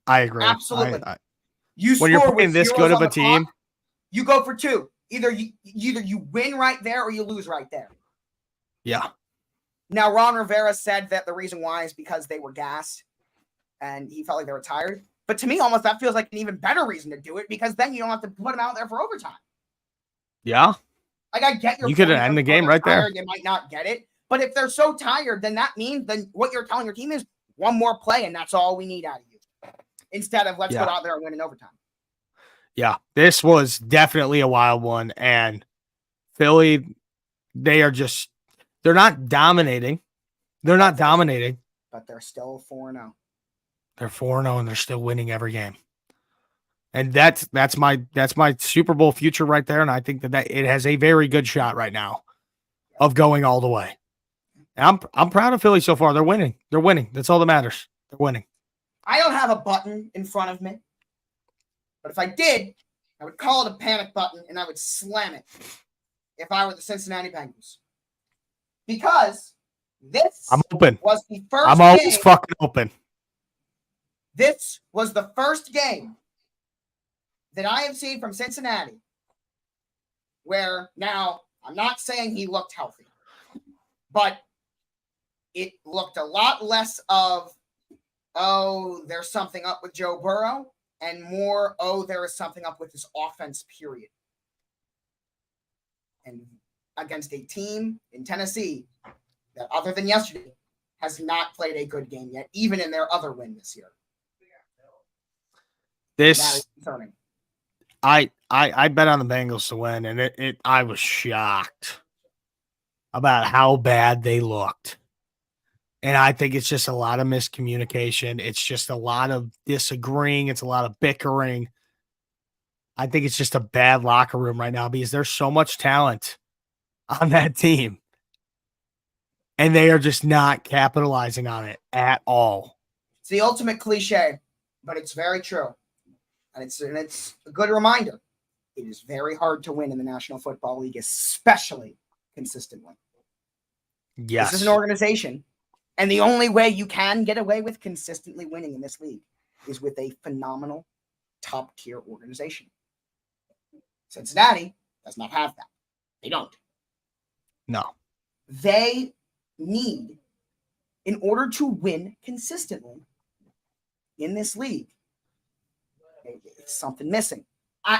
I agree. Absolutely. When you're playing this good of a team, you go for 2. Either you win right there or you lose right there. Yeah. Now, Ron Rivera said that the reason why is because they were gassed and he felt like they were tired. But to me, almost that feels like an even better reason to do it because then you don't have to put them out there for overtime. Yeah. Like, I get your. You could end the game right there. They might not get it. But if they're so tired, then that means what you're telling your team is one more play and that's all we need out of you. Instead of let's go out there and win in overtime. Yeah, this was definitely a wild one. And Philly, they're not dominating. They're not dominating. But they're still 4-0. They're 4-0 and they're still winning every game. And that's my Super Bowl future right there. And I think that it has a very good shot right now of going all the way. And I'm proud of Philly so far. They're winning. They're winning. That's all that matters. They're winning. I don't have a button in front of me, but if I did, I would call it a panic button and I would slam it if I were the Cincinnati Bengals. Because this I'm open. was the first I'm always game. fucking open. This was the first game that I have seen from Cincinnati where, now, I'm not saying he looked healthy, but it looked a lot less of, oh, there's something up with Joe Burrow, and more, oh, there is something up with this offense, period. And against a team in Tennessee that, other than yesterday, has not played a good game yet, even in their other win this year. That is concerning. I bet on the Bengals to win, and I was shocked about how bad they looked. And I think it's just a lot of miscommunication. It's just a lot of disagreeing. It's a lot of bickering. I think it's just a bad locker room right now because there's so much talent on that team. And they are just not capitalizing on it at all. It's the ultimate cliche, but it's very true. And it's a good reminder. It is very hard to win in the National Football League, especially consistently. Yes. This is an organization, and the only way you can get away with consistently winning in this league is with a phenomenal top-tier organization. Cincinnati does not have that. They don't. No. They need, in order to win consistently in this league, it's something missing.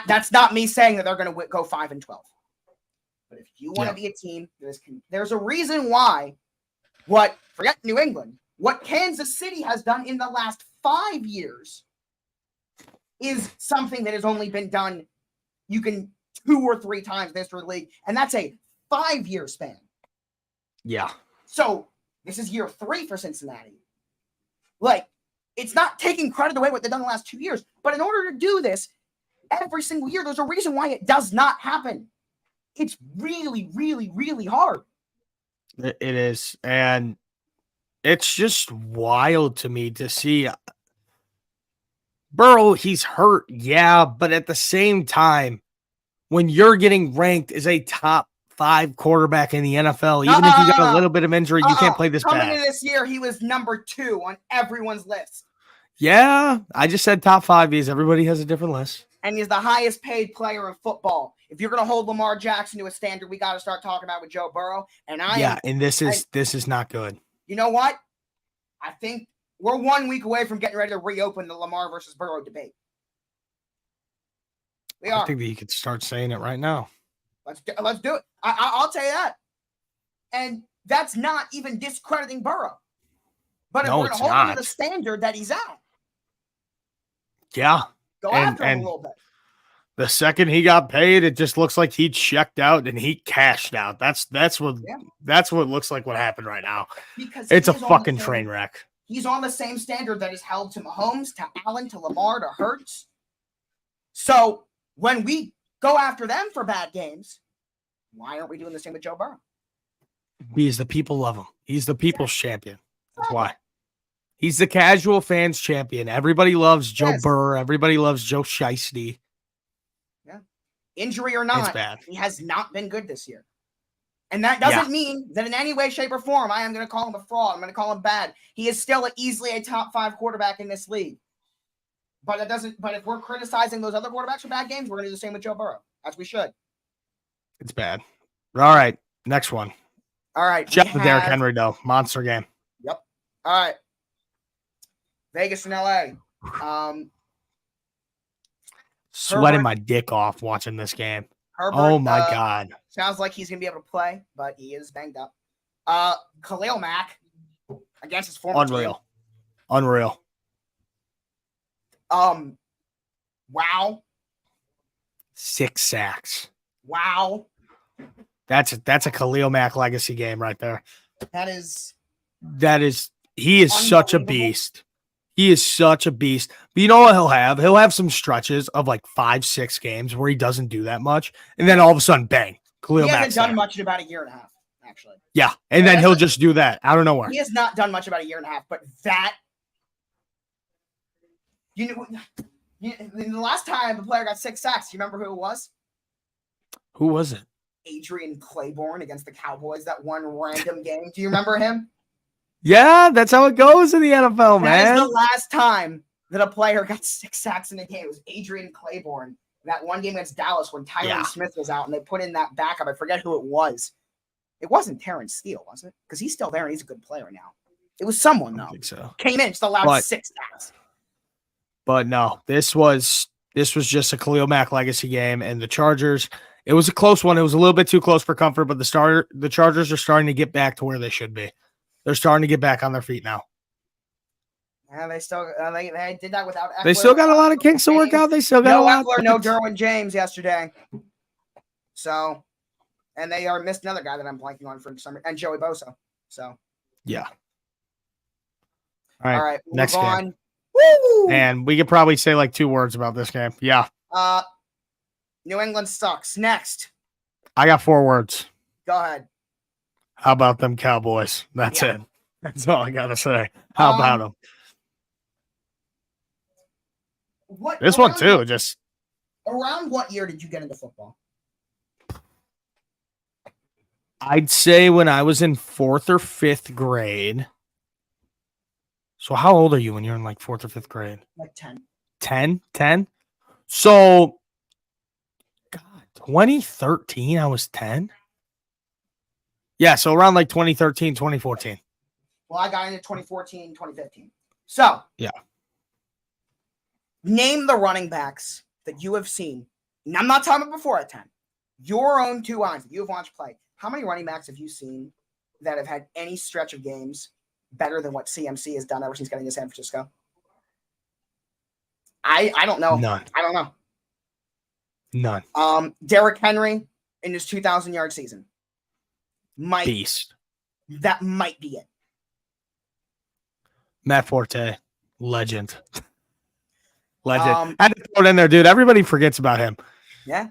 That's not me saying that they're going to go 5-12. But if you want to be a team, there's a reason why forget New England, what Kansas City has done in the last 5 years is something that has only been done, you can 2 or 3 times this league, and that's a 5-year span. Yeah. So this is year 3 for Cincinnati. Like, it's not taking credit away what they've done the last 2 years, but in order to do this every single year, there's a reason why it does not happen. It's really, really, really hard. It is. And it's just wild to me to see Burrow, he's hurt. Yeah. But at the same time, when you're getting ranked as a top 5 quarterback in the NFL, even if you got a little bit of injury, you can't play this bad. Coming into this year, he was number 2 on everyone's list. Yeah. I just said top 5 because everybody has a different list. And he's the highest paid player in football. If you're going to hold Lamar Jackson to a standard, we got to start talking about with Joe Burrow. And this is not good. You know what? I think we're 1 week away from getting ready to reopen the Lamar versus Burrow debate. We are. I think that you could start saying it right now. Let's do it. I'll tell you that. And that's not even discrediting Burrow. But if we're going to hold him to the standard that he's at. Yeah. Go after him a little bit. The second he got paid, it just looks like he checked out and he cashed out. That's what it looks like what happened right now. Because it's a fucking train wreck. He's on the same standard that is held to Mahomes, to Allen, to Lamar, to Hurts. So when we go after them for bad games, why aren't we doing the same with Joe Burrow? Because the people love him. He's the people's champion. That's why. He's the casual fans champion. Everybody loves Joe Burrow. Everybody loves Joe Shiesty. Yeah. Injury or not, it's bad. He has not been good this year. And that doesn't mean that in any way, shape, or form, I am going to call him a fraud. I'm going to call him bad. He is still easily a top 5 quarterback in this league. But if we're criticizing those other quarterbacks for bad games, we're going to do the same with Joe Burrow, as we should. It's bad. All right. Next one. All right. Shout out to Derrick Henry, though. Monster game. Yep. All right. Vegas and LA. Sweating my dick off watching this game. Herbert, oh my God. Sounds like he's gonna be able to play, but he is banged up. Khalil Mack against his former team. Unreal. Wow. 6 sacks. Wow. That's a Khalil Mack legacy game right there. He is such a beast. He is such a beast. But you know what he'll have? He'll have some stretches of like 5-6 games where he doesn't do that much. And then all of a sudden, bang. Khalil Mack. He hasn't done much in about a year and a half, actually. Yeah. And then he'll just do that out of nowhere. He has not done much about a year and a half, but that The last time the player got 6 sacks, you remember who it was? Who was it? Adrian Claiborne against the Cowboys, that one random game. Do you remember him? Yeah, that's how it goes in the NFL, man. That is the last time that a player got 6 sacks in a game. It was Adrian Claiborne. That one game against Dallas when Tyron Smith was out and they put in that backup. I forget who it was. It wasn't Terrence Steele, was it? Because he's still there and he's a good player now. It was someone, though. I think so. Came in, just allowed 6 sacks. But no, this was just a Khalil Mack legacy game, and the Chargers, it was a close one. It was a little bit too close for comfort, but the Chargers are starting to get back to where they should be. They're starting to get back on their feet now. Yeah, they still they did that without Eckler. They still got a lot of kinks to work out. They still got no a lot. Eckler, no Derwin James yesterday. So, and they are missed another guy that I'm blanking on for some, and Joey Bosa. So, yeah. All right, next move game. on. Woo! And we could probably say like 2 words about this game. Yeah. New England sucks. Next. I got 4 words. Go ahead. How about them Cowboys? That's it. That's all I got to say. How about them? This one too, just. Around what year did you get into football? I'd say when I was in 4th or 5th grade. So how old are you when you're in like 4th or 5th grade? Like 10. 10? 10? So, God, 2013, I was 10? Yeah, so around like 2013, 2014. Well, I got into 2014, 2015. So, yeah. Name the running backs that you have seen. And I'm not talking about before at 10. Your own 2 eyes that you have watched play. How many running backs have you seen that have had any stretch of games better than what CMC has done ever since getting to San Francisco? I don't know. None. I don't know. None. Derrick Henry in his 2,000-yard season. Beast. That might be it. Matt Forte, legend. Legend. I had to throw it in there, dude. Everybody forgets about him. Yeah.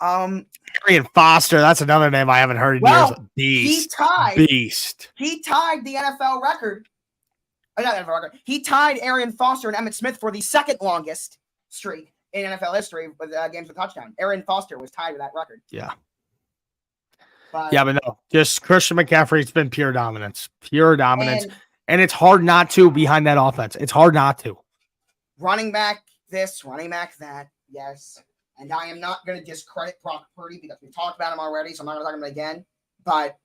Arian Foster, that's another name I haven't heard in years. Beast. He tied the NFL record. Not NFL record. He tied Arian Foster and Emmitt Smith for the second longest streak in NFL history with games with touchdown. Arian Foster was tied with that record. Yeah. But no. Just Christian McCaffrey's been pure dominance. And it's hard not to behind that offense. It's hard not to. Running back this, running back that. Yes. And I am not going to discredit Brock Purdy because we talked about him already, so I'm not going to talk about him again. But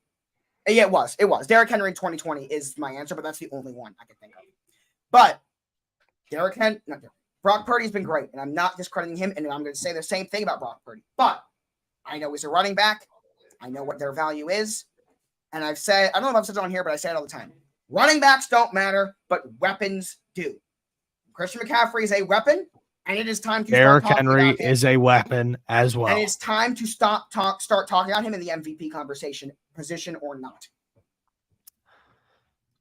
yeah, it was. Derrick Henry in 2020 is my answer, but that's the only one I can think of. But Brock Purdy's been great, and I'm not discrediting him, and I'm going to say the same thing about Brock Purdy. But I know he's a running back. I know what their value is. And I've said, I don't know if I've said it on here, but I say it all the time. Running backs don't matter, but weapons do. Christian McCaffrey is a weapon. And it is time to Derrick Henry is a weapon as well. And it's time to start talking about him in the MVP conversation, position or not.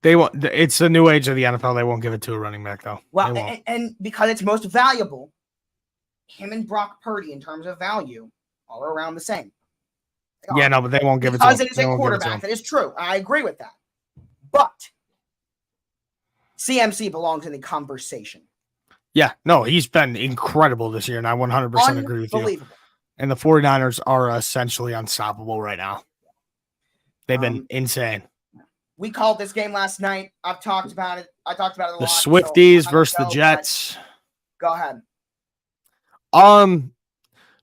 They won't. It's the new age of the NFL. They won't give it to a running back, though. Well, and because it's most valuable, him and Brock Purdy, in terms of value, are around the same. Yeah, no, but they won't give it to him. Because it is a quarterback. That is true. I agree with that. But CMC belongs in the conversation. Yeah, no, he's been incredible this year, and I 100% agree with you. And the 49ers are essentially unstoppable right now. They've been insane. We called this game last night. I've talked about it. I talked about it a lot. The Swifties versus the Jets. Go ahead.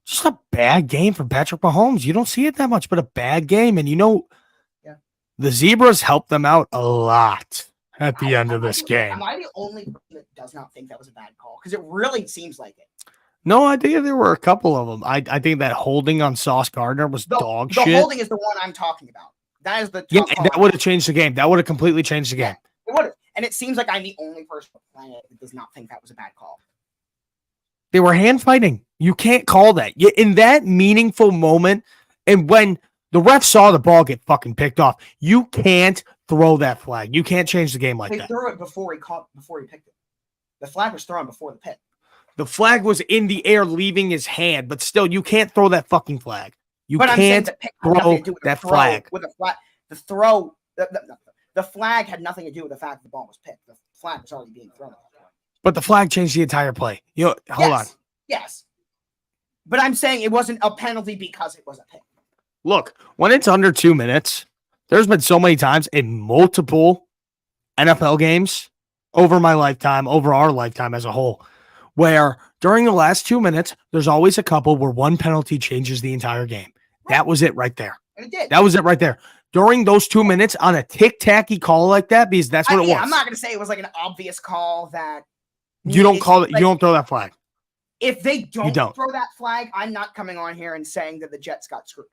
Just a bad game from Patrick Mahomes. You don't see it that much, but a bad game. And the Zebras helped them out a lot at the end of this game. Am I the only person that does not think that was a bad call? Because it really seems like it. No, I think there were a couple of them. I think that holding on Sauce Gardner was dog shit. The holding is the one I'm talking about. That is the tough and that would have changed the game. That would have completely changed the game. It would have. And it seems like I'm the only person on the planet that does not think that was a bad call. They were hand fighting. You can't call that. In that meaningful moment, and when the ref saw the ball get fucking picked off, you can't throw that flag. You can't change the game like that. They threw it before he picked it. The flag was thrown before the pick. The flag was in the air leaving his hand, but still, you can't throw that fucking flag. You can't throw that flag. With the flag had nothing to do with the fact that the ball was picked. The flag was already being thrown. But the flag changed the entire play. Hold on. Yes. But I'm saying it wasn't a penalty because it was a pick. Look, when it's under 2 minutes, there's been so many times in multiple NFL games over my lifetime, over our lifetime as a whole, where during the last 2 minutes, there's always a couple where one penalty changes the entire game. Right. That was it right there. And it did. That was it right there. During those 2 minutes on a tic-tacky call like that, because that's what it was. I'm not going to say it was like an obvious call that you don't call it. Like, you don't throw that flag. If they don't throw that flag, I'm not coming on here and saying that the Jets got screwed.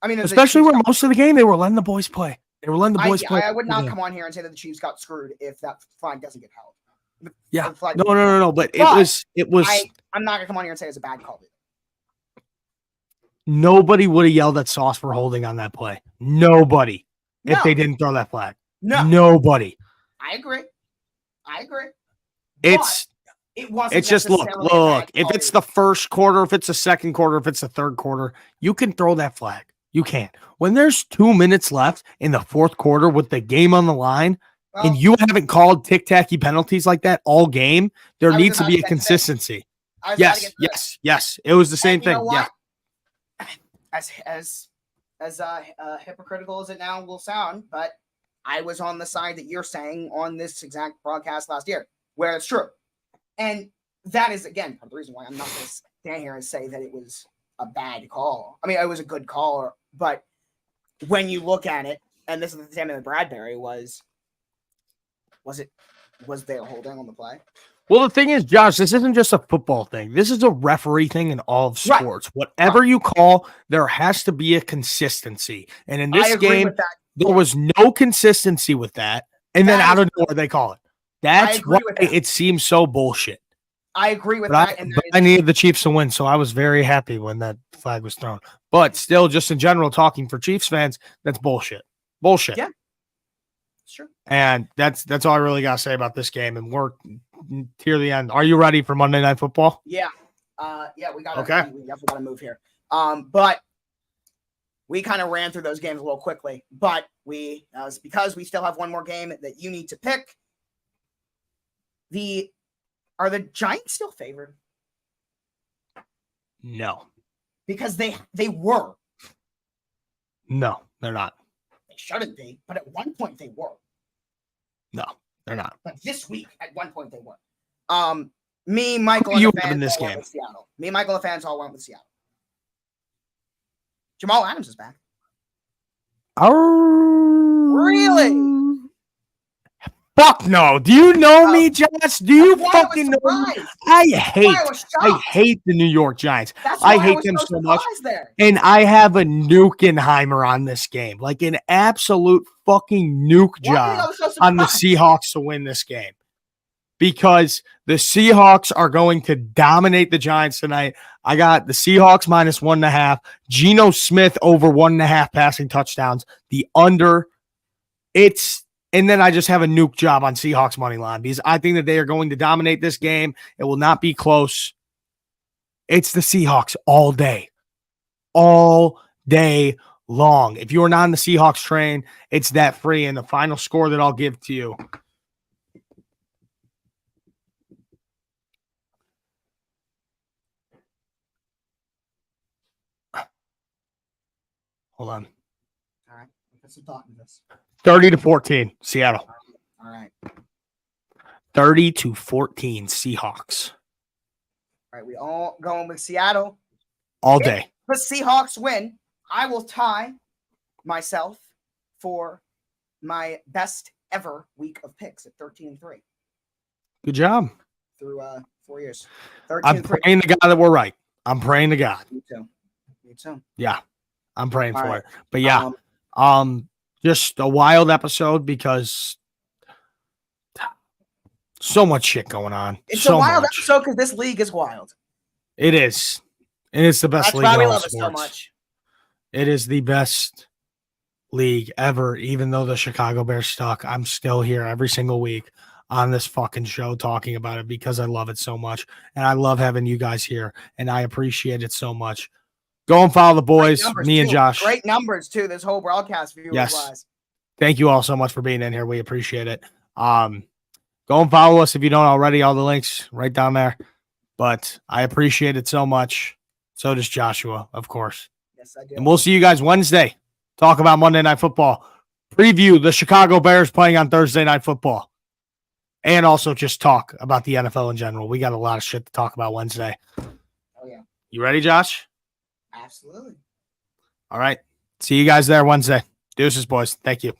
I mean, especially when most of the game they were letting the boys play. They were letting the boys play. I would not come on here and say that the Chiefs got screwed if that flag doesn't get held. Yeah. No. But it was. I'm not gonna come on here and say it's a bad call. Nobody would have yelled at Sauce for holding on that play. Nobody. If they didn't throw that flag. No. Nobody. I agree. It's just look. If it's the first quarter, if it's the second quarter, if it's the third quarter, you can throw that flag. You can't. When there's 2 minutes left in the fourth quarter with the game on the line, and you haven't called tic-tacky penalties like that all game, there needs to be a consistency. Yes. It was the same thing. Yeah. As hypocritical as it now will sound, but I was on the side that you're saying on this exact broadcast last year, where it's true. And that is, again, the reason why I'm not going to stand here and say that it was a bad call. I mean, it was a good call, but when you look at it, and this is the same thing that Bradbury was there holding on the play? Well, the thing is, Josh, this isn't just a football thing. This is a referee thing in all of sports. Right. Whatever you call, there has to be a consistency. And in this game, there was no consistency with that. And then out of nowhere, they call it. That's why it seems so bullshit. I agree with that. I needed the Chiefs to win, so I was very happy when that flag was thrown. But still, just in general, talking for Chiefs fans, that's bullshit. Bullshit. Yeah. Sure. And that's all I really got to say about this game. And we're near the end. Are you ready for Monday Night Football? Yeah. We definitely got to move here. But we kind of ran through those games a little quickly. But because we still have one more game that you need to pick. Are the Giants still favored? No. Because they were. No, they're not. They shouldn't be, but at one point they were. No, they're not. But this week, at one point they were. Me, Michael, and the fans all went with Seattle. Me, Michael, and the fans all went with Seattle. Jamal Adams is back. Really? Fuck no. Do you know me, Josh? Do you fucking know me? I hate the New York Giants. I hate them so much. And I have a Nukenheimer on this game. Like an absolute fucking nuke job on the Seahawks to win this game. Because the Seahawks are going to dominate the Giants tonight. I got the Seahawks minus 1.5. Geno Smith over 1.5 passing touchdowns. The under. And then I just have a nuke job on Seahawks money line because I think that they are going to dominate this game. It will not be close. It's the Seahawks all day long. If you are not on the Seahawks train, it's that free. And the final score that I'll give to you. Hold on. All right. Put some thought into this. 30-14, Seattle. All right. 30-14, Seahawks. All right, we all going with Seattle. All day. If the Seahawks win, I will tie myself for my best ever week of picks at 13-3. Good job. Through 4 years. I'm praying to God that we're right. I'm praying to God. Me too. Yeah, I'm praying for it. But yeah, just a wild episode because so much shit going on. It's a wild episode because this league is wild. It is. And it's the best league in all sports. That's why we love it so much. It is the best league ever. Even though the Chicago Bears suck, I'm still here every single week on this fucking show talking about it because I love it so much. And I love having you guys here. And I appreciate it so much. Go and follow the boys, me and Josh. Great numbers, too, this whole broadcast view. Yes. Thank you all so much for being in here. We appreciate it. Go and follow us if you don't already. All the links right down there. But I appreciate it so much. So does Joshua, of course. Yes, I do. And we'll see you guys Wednesday. Talk about Monday Night Football. Preview the Chicago Bears playing on Thursday Night Football. And also just talk about the NFL in general. We got a lot of shit to talk about Wednesday. Oh, yeah. You ready, Josh? Absolutely. All right. See you guys there Wednesday. Deuces, boys. Thank you.